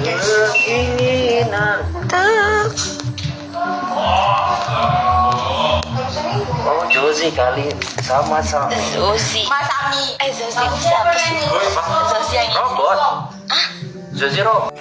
keinginan tak. Oh Josie kali sama Zosi. Mas Ami. Zosi itu siapa sih? Zosi yang ini. robot. Josie robot.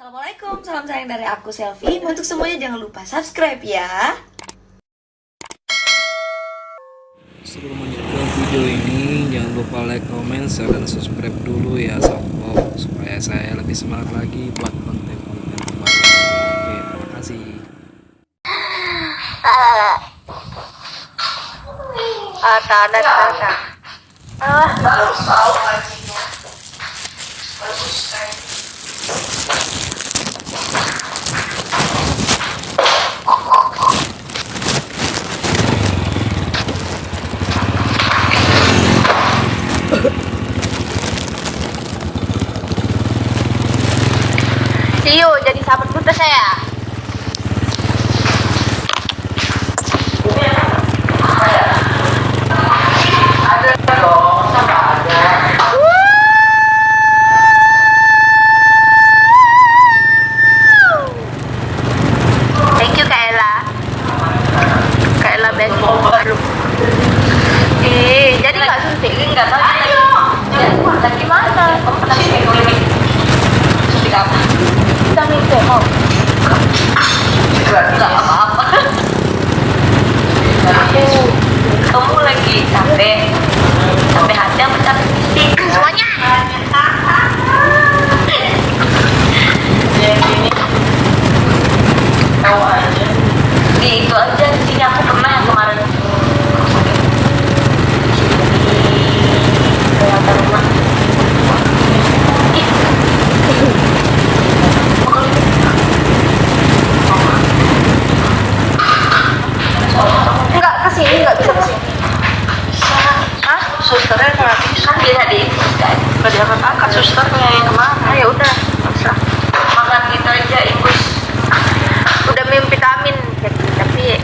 Assalamualaikum, salam sayang dari aku Selfie. Untuk semuanya jangan lupa subscribe ya. Sebelum lanjut ke video ini, jangan lupa like, comment, share, dan subscribe dulu ya sobat, supaya saya lebih semangat lagi buat konten-konten terbaru. Oke, terima kasih. Tio, jadi sahabat putus saya. Thank you Kak Ella. Kak Ella best. Aduh. Jadi nggak suntik? Nggak tahu. Ayo. Lagi mana? Kamu pernah suntik apa? Vitamin C mau? Nggak apa-apa. Kamu lagi capek hati apa capek fisik? Semuanya. Tahu aja. Di itu aja di sini aku pernah yang kemarin. Kelihatan rumah. Enggak kesini, nggak bisa kesini. Hah? Susternya nggak bisa. Kan bisa diinfus kan? Nggak diangkat-angkat susternya yang kemana? Ya udah, bisa. Makan gitu aja infus. Udah minum vitamin, jadi tapi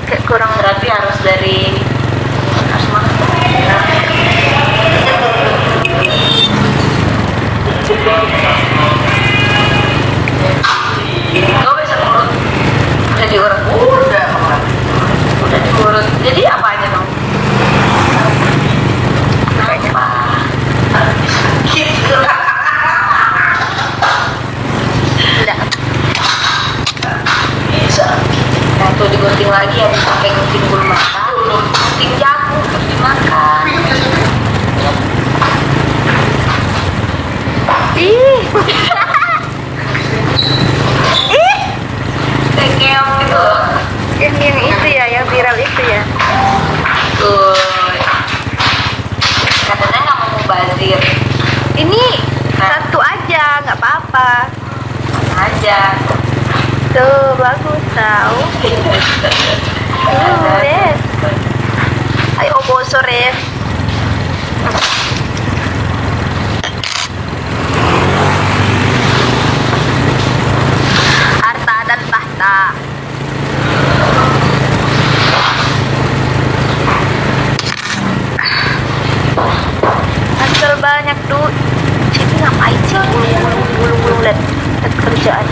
kayak kurang. Berarti harus dari asma. Kau bisa urut? Udah diurut? Udah diurut. Jadi apa aja dong? Apa? Gitu. Udah. Bisa. Nah tuh digunting lagi ya, pakai gunting bulu mata. Gunting jamu terus dimakan. Tekeong gitu. Ini yang itu ya, yang viral itu ya. Tuh. Katanya nggak mau mubazir. Ini satu aja, nggak apa-apa. Aja. Tuh bagus tau. Res. Ayo boso Res. Harta dan tahta. Hasil banyak tuh. Jadi ngapain sih bulu-bulu liat kerjaan.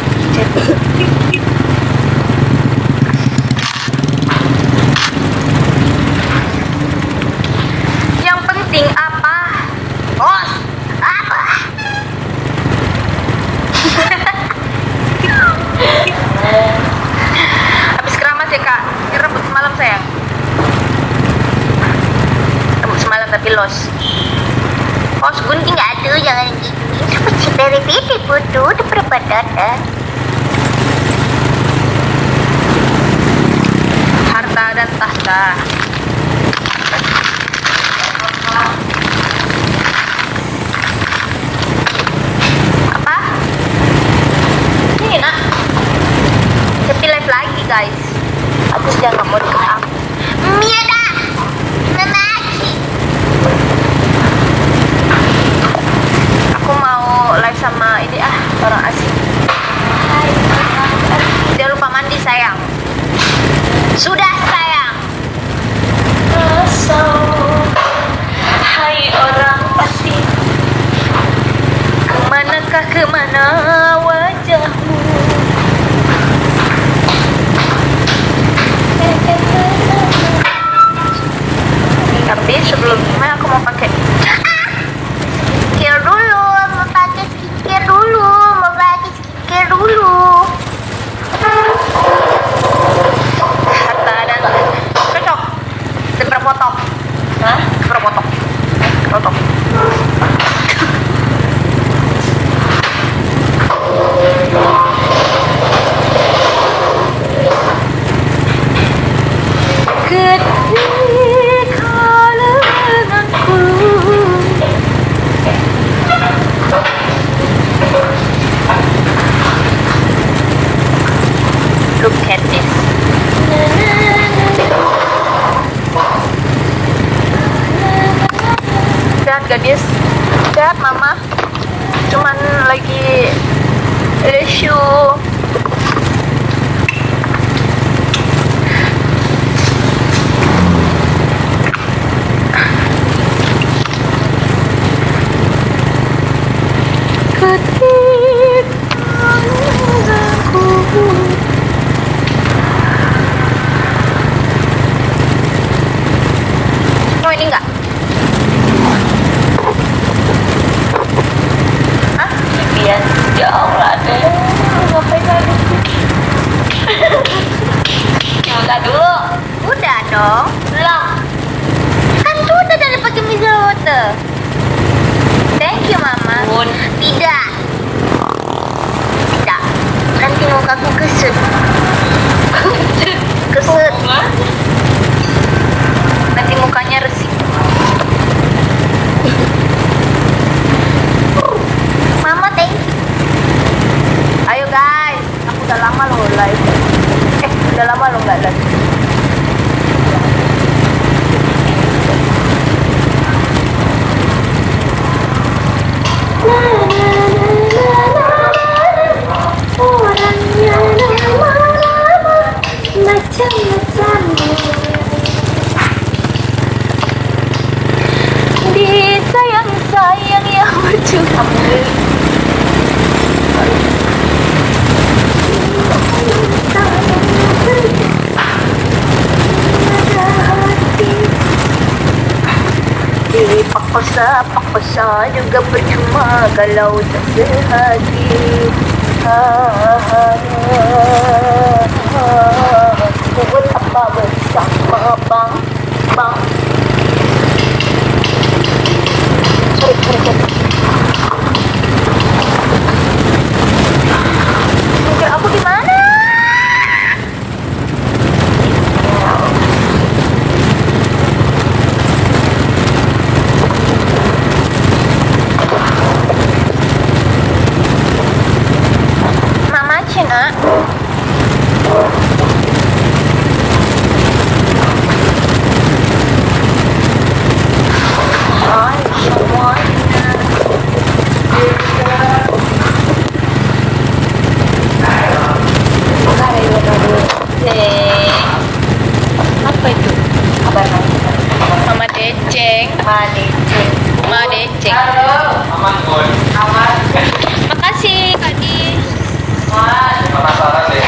Yang penting apa? Bos, apa? Habis keramas ya kak, ini rambut semalam sayang. Rambut semalam tapi los. Bos gunting aduh jangan gini. Dari pipi butuh udah perbadan. Harta dan tahta. Apa? Ini nak. Sepi live lagi guys. Aku sudah nggak mau deket aku. Mia dah. Nanaki. gadis. Sehat mama, cuman lagi issue. Mau ini enggak? Hah? Impian jauh lah deh. Ngapain lagi? Udah dulu. Udah dong. Belum. Kan tuh udah dari pakai mineral water. Thank you mama. Tidak. Tidak. Nanti mukaku keset. Keset. Nanti mukanya resik. Mama thank you. Ayo guys, aku udah lama loh live. Udah lama loh nggak live. Orangnya lama-lama macam-macam. Disayang-sayang yang berjuang. Paksa juga percuma kalau tak sehati. Buat apa bersama bang. Sorry. Mungkin aku di mana? Mama Cina. Apa itu? Kabar Mama Deceng. Mama Deceng. Makasih Kak Di. Penasaran deh.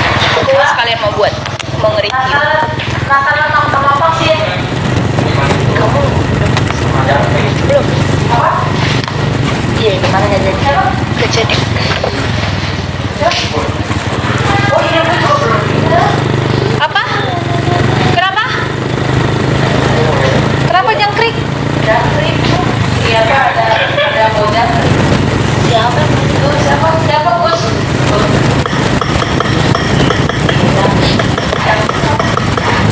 Sekalian mau nge-review. Penasaran sama apa sih? Kamu belum? Apa? Iya, gimana nggak jadi? Nggak jadi. Oh iya betul. Apa? Kenapa? Kenapa jangkrik? Jangkrik? Iya ada mau jangkrik. Siapa? Siapa bos?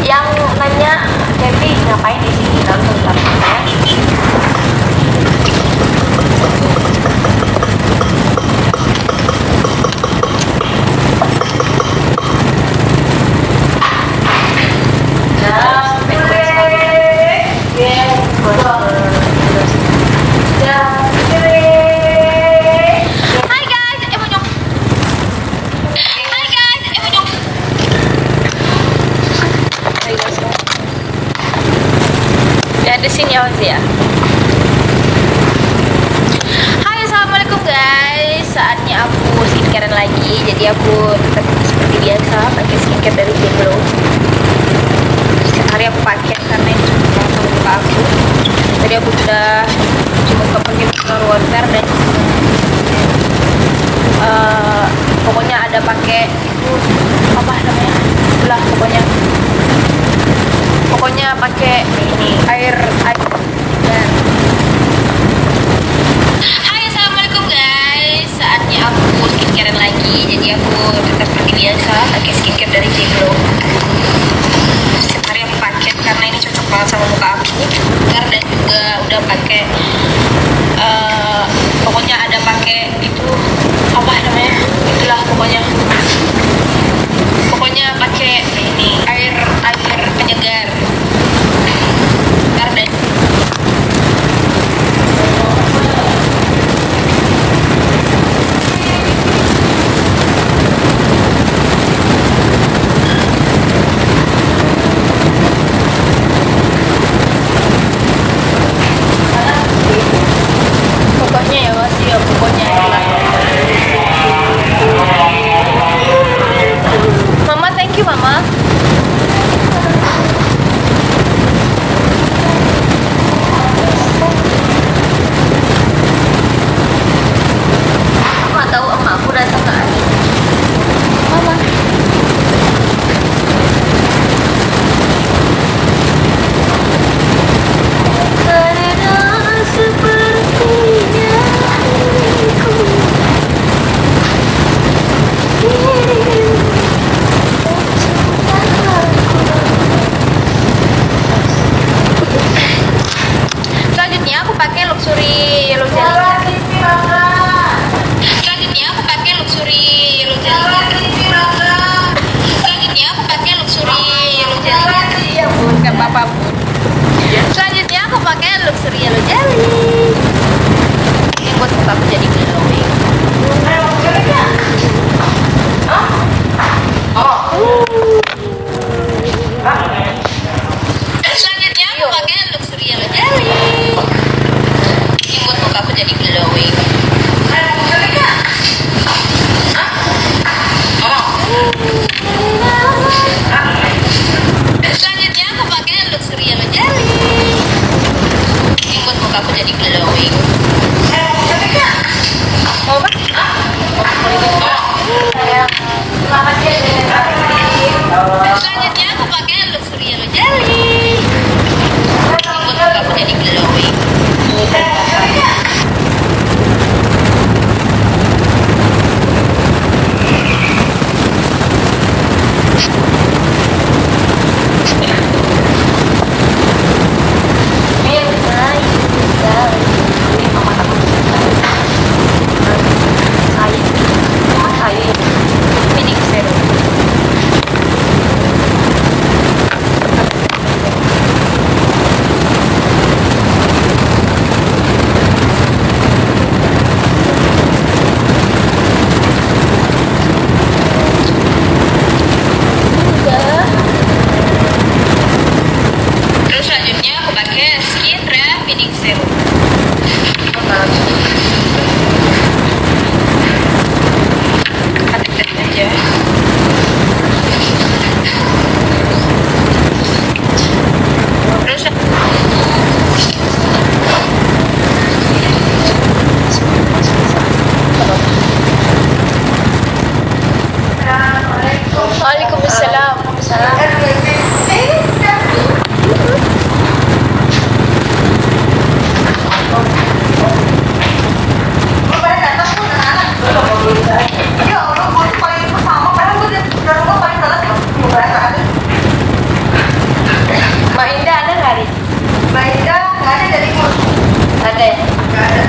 Yang nanya Devi ngapain di sini langsung ya? Di sini ya. Hai, assalamualaikum guys. Saatnya aku skincarean lagi. Jadi aku tetap seperti biasa pakai skincare dari Glow. Setiap hari aku pakai karena ini cuma sama muka aku. Tadi aku udah cuma pakai mineral water dan pokoknya ada pakai itu apa namanya? Itulah pokoknya pakai ini air. Hai, assalamualaikum guys. Saatnya aku skincarean lagi. Jadi aku tetap seperti biasa pakai skincare dari Glow. Setiap hari aku pakai karena ini cocok banget sama muka aku. Dan juga udah pakai pokoknya ada pakai itu apa namanya? Itulah pokoknya pakai ini air penyegar. Dan aku jadi glowing. Selanjutnya aku pakai Luxury Yellow Jelly. Ini buat muka aku jadi glowing. Selanjutnya aku pakai Luxury Yellow Jelly. Ini buat muka aku jadi glowing. Mau apa? Selanjutnya aku pakai Luxury Yellow Jelly. Ini buat muka aku jadi glowing. Terus selanjutnya aku pakai Skin Refining Serum. Ketik-ketik aja. Terus Waalaikumsalam. Mbak Indah ada nggak nih? Mbak Ida nggak ada dari Mus. Ada ya? Nggak ada.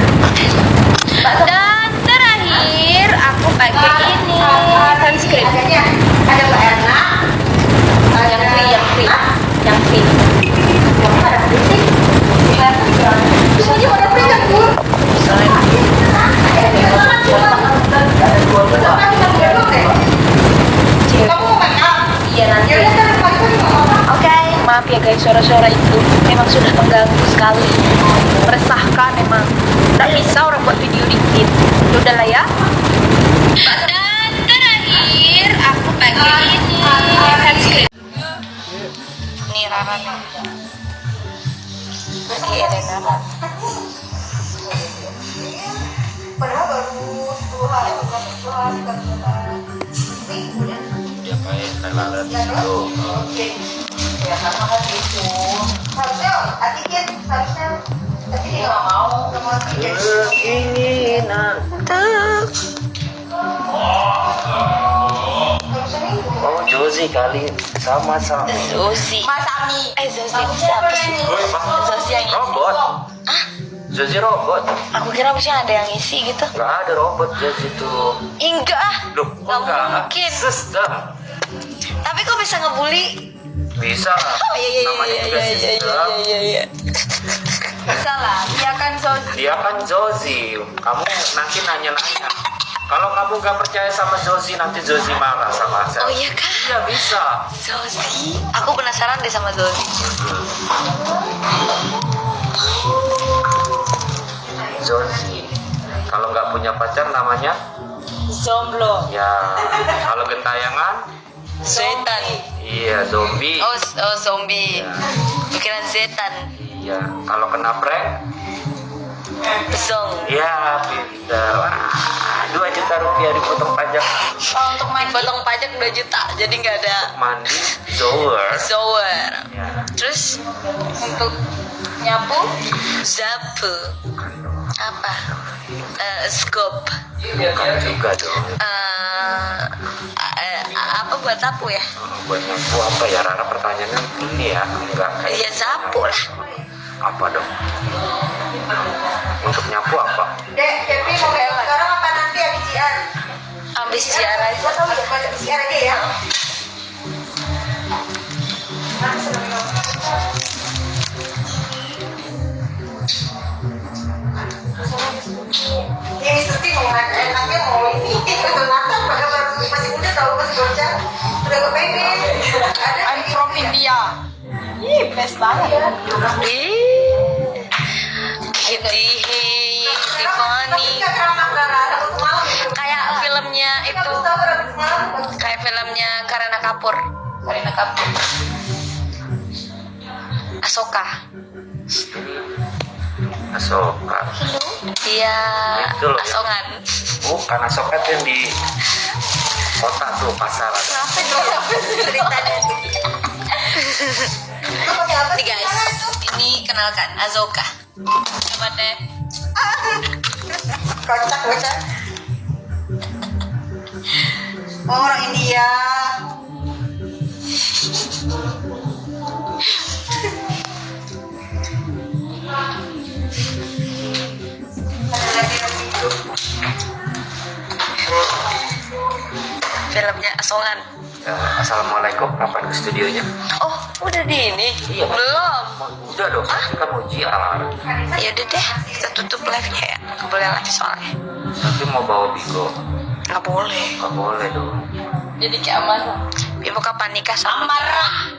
Dan terakhir aku pakai ini sunscreen. Adanya ada Mbak Erna. Yang free, yang free, yang free. Yang ada kritik. Bisa aja ada kritik Bu. Kamu mau make up? Iya nanti. Ya udah kan pakai nggak apa-apa. Oke, maaf ya guys, suara-suara itu memang sudah mengganggu sekali, meresahkan memang. Tidak bisa orang buat video dikit. Ya udahlah ya. Dan terakhir aku pakai ini sunscreen. Ini Rara nih. Pakai Elena. Padahal baru 10 hari, bukan 10 hari, bukan 10 hari. Minggu ya. Dia kayak lalat gitu. Oke. Ya sama kan gitu. Harusnya dikit, harusnya. Tapi dia nggak mau. Nggak mau dikit. Harusnya minggu. Oh, Josie kali sama-sama. Zosi. Mas Ami. Zosi itu siapa sih? Zosi yang ini. Robot. Josie robot. Aku kira mesti ada yang isi gitu. Nggak ada robot Josie tuh. Enggak ah. Loh, Nggak mungkin. Sistem. Tapi kok bisa ngebully? Bisa. Oh iya iya Namanya iya juga iya sistem. iya. Bisa lah. Dia kan Zosi. Dia kan Josie. Kamu nanti nanya-nanya. Kalau kamu nggak percaya sama Josie, nanti Josie marah sama saya. Oh iya kah? Iya bisa. Zosi. Aku penasaran deh sama Zosi. Josie. Kalau nggak punya pacar namanya Zomblo. ya. Kalau gentayangan, Setan. iya zombie. Oh zombie. Pikiran setan. Iya. Kalau kena prank, Zong. ya pintar. Wah, 2 juta rupiah dipotong pajak. Oh, untuk main potong pajak 2 juta. Jadi nggak ada Mandi, zower. zower. Ya. Terus untuk nyapu zapu. Apa? Scope. Bukan juga dong. Apa buat sapu ya? Buat nyapu apa ya? Rara pertanyaannya ini ya. Enggak kayak. Ya sapu lah. Apa dong? Untuk nyapu apa? Dek, Cepi mau make up sekarang apa nanti habis jian? Habis ziarah aja. Habis jian aja ya. pasti mau enaknya mau ini makan pada masih muda tahu masih bocah udah kepengen ada I'm from India. Ih, best banget. Kitty, hey, Tiffany. Kayak filmnya itu, kayak filmnya Kareena Kapoor. Asoka. Asoka. Dia Itu loh. asongan. Bukan Asoka tuh yang di kota tuh pasar. ceritanya itu Nih guys, ini kenalkan Azoka. Coba deh. kocak bocah orang India Filmnya asongan. Assalamualaikum, kapan ke studionya? Oh, udah di ini? Iya. Belum. Udah dong, kan ujian. Ya udah deh, kita tutup live-nya ya. Nggak boleh live soalnya. Tapi mau bawa Bigo. Nggak boleh. Gak boleh dong. Jadi kayak amarah. Ibu kapan nikah sama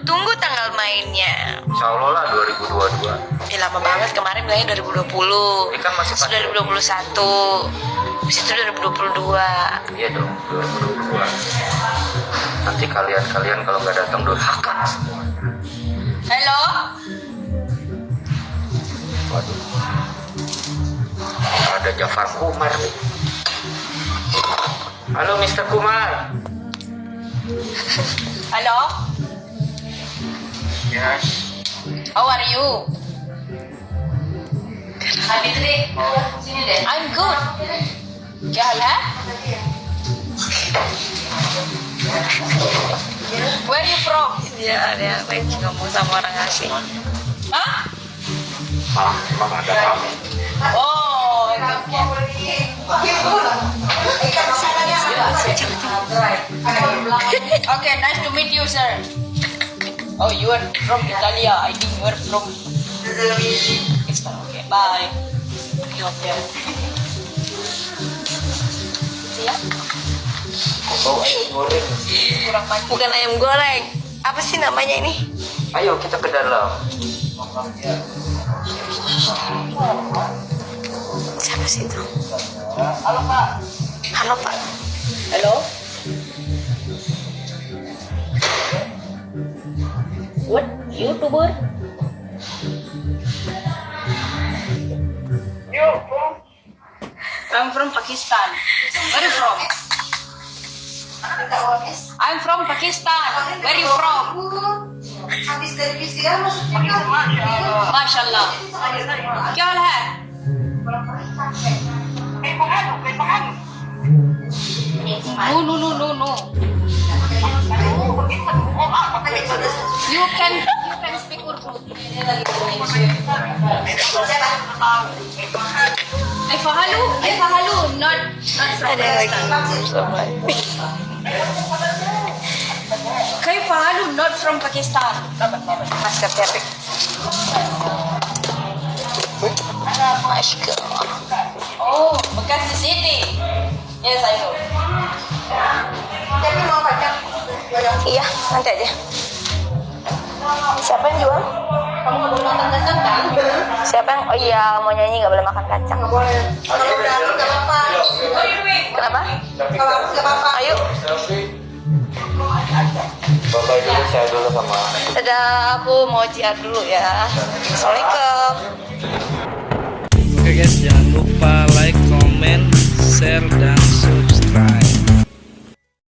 Tunggu tanggal mainnya. Insya Allah lah 2022. Lama banget, kemarin bilangnya 2020. Ini kan masih Sudah 2021. Habis itu 2022. Iya dong, 2022. Nanti kalian kalau nggak datang durhaka semua. Hello? Waduh. Ada Jafar Kumar nih. Halo Mr. Kumar. Hello? Yes. How are you? Sini deh. I'm good. क्या हाल है? Where you from? Dia lagi ngomong sama orang asing. Hah? Emang ada kamu. Oh, okay, nice to meet you, sir. Oh, you are from Italy. I think you are from Pakistan. Okay, bye. Okay. Ya, Bau ayam goreng. kurang maju. Bukan ayam goreng. Apa sih namanya ini? Ayo kita ke dalam. Siapa sih itu? Halo, Pak. Halo Pak. Hello? What? YouTuber? I'm from Pakistan. Where you from? I'm from Pakistan. Where you from? habis dari PCR maksudnya माशाल्लाह. क्या हाल है? No. You can speak Urdu. I fahalu, not from Ada lagi. Kai fahalu, not from Pakistan. Masker Terry. Masker. Oh, bekas di sini. Yes, I know. tapi mau pacar Iya, nanti aja. Siapa yang jual? Kamu nggak boleh makan kacang kan? Siapa yang? Oh iya, mau nyanyi nggak boleh makan kacang. boleh kalau udah aku nggak apa-apa Kenapa? kalau aku nggak apa-apa Ayo. Bapak dulu, saya dulu sama. Dadah, aku mau jihad dulu ya. Assalamualaikum. Oke guys, jangan lupa like, comment, share, dan